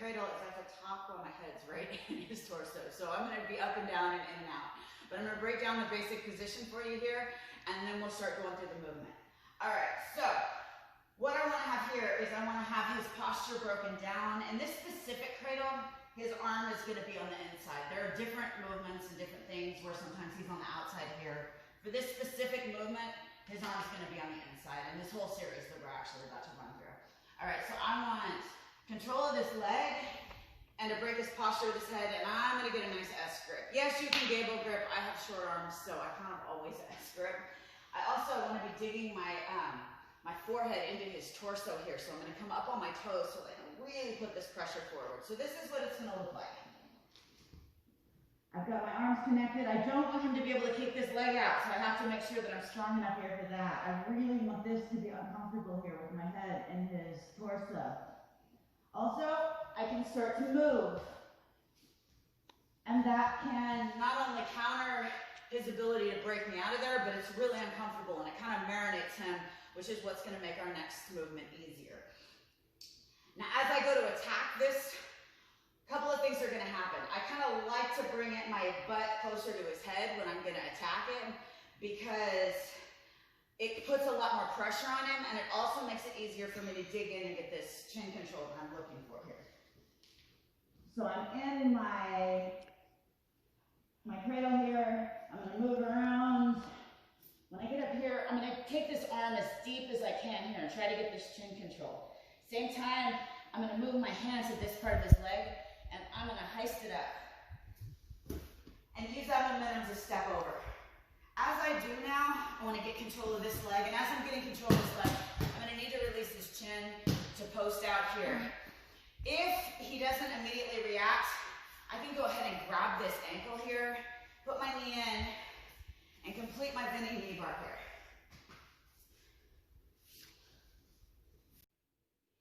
cradle is at the top while my head's right in his torso. So I'm gonna be up and down and in and out. But I'm gonna break down the basic position for you here, and then we'll start going through the movement. All right, so what I wanna have here is I wanna have his posture broken down. In this specific cradle, his arm is gonna be on the inside. There are different movements and different things where sometimes he's on the outside here. For this specific movement, his arm's gonna be on the inside, and this whole series that we're actually about to run through. All right, so I want control of this leg and to break his posture of his head, and I'm gonna get a nice S grip. Yes, you can gable grip. I have short arms, so I kind of always S grip. I also wanna be digging my forehead into his torso here, so I'm gonna come up on my toes so I can really put this pressure forward. So this is what it's gonna look like. I've got my arms connected. I don't want him to be able to kick this leg out, so I have to make sure that I'm strong enough here for that. I really want this to be uncomfortable here with my head and his torso. Also, I can start to move. And that can not only counter his ability to break me out of there, but it's really uncomfortable and it kind of marinates him, which is what's gonna make our next movement easier. Now, as I go to attack this, a couple of things are gonna happen. I kind of like to bring my butt closer to his head when I'm gonna attack him because it puts a lot more pressure on him, and it also makes it easier for me to dig in and get this chin control that I'm looking for here. So I'm in my cradle here. I'm gonna move around. When I get up here, I'm gonna take this arm as deep as I can here and try to get this chin control. Same time, I'm gonna move my hands to this part of his leg, and I'm gonna heist it up. And use that momentum to step over. As I do now, I wanna get control of this leg, and as I'm getting control of this leg, I'm gonna need to release his chin to post out here. If he doesn't immediately react, I can go ahead and grab this ankle here, put my knee in, and complete my Bendy Kneebar here.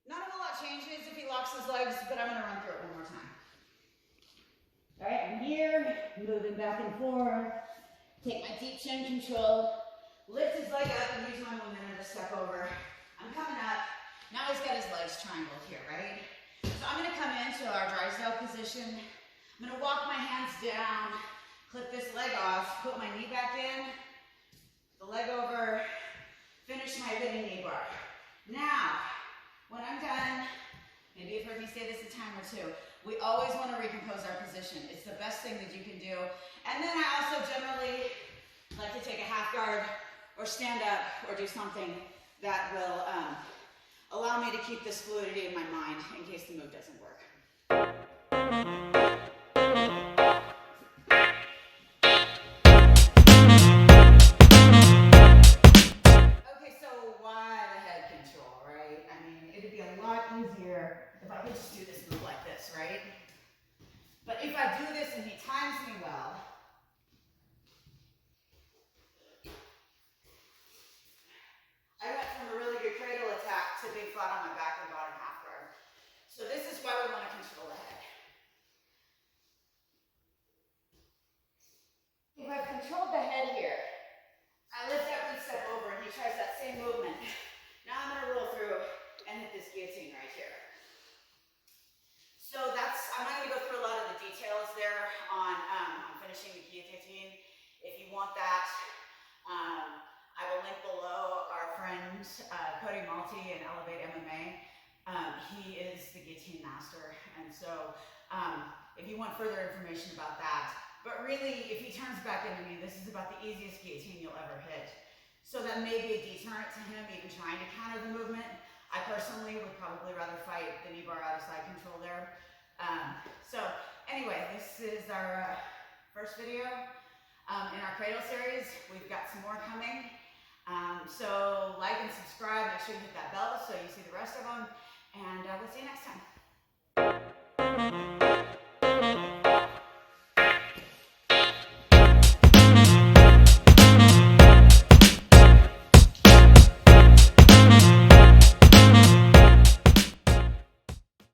Not a whole lot changes if he locks his legs, but I'm gonna run through it one more time. All right, I'm here, moving back and forth. Take my deep chin control, lift his leg up and use my momentum to step over. I'm coming up. Now he's got his legs triangled here, right? So I'm gonna come into our Drysdale position. I'm gonna walk my hands down, clip this leg off, put my knee back in, the leg over, finish my Bendy Kneebar. Now, when I'm done, maybe you've heard me say this a time or two, we always want to recompose our position. It's the best thing that you can do. And then I also generally like to take a half guard or stand up or do something that will allow me to keep this fluidity in my mind in case the move doesn't work. Okay, so why the head control, right? I mean, it'd be a lot easier if I could just do this move like this, right? But if I do this and he times me well, I went from a really good cradle attack to big flat on my back and bottom half guard. So this is why we want to control the head. If I've controlled the head here, I lift up and step over and he tries that same movement. Now I'm going to roll through and hit this guillotine right here. So I'm not going to go through a lot of the details there on finishing the guillotine. If you want that, I will link below our friend Cody Malty and Elevate MMA. He is the guillotine master, and so if you want further information about that, but really, if he turns back into me, this is about the easiest guillotine you'll ever hit. So that may be a deterrent to him even trying to counter the movement. I personally would probably rather fight the knee bar out of side control there. So anyway, this is our first video in our Cradle series. We've got some more coming. So like and subscribe, make sure you hit that bell so you see the rest of them, and we'll see you next time.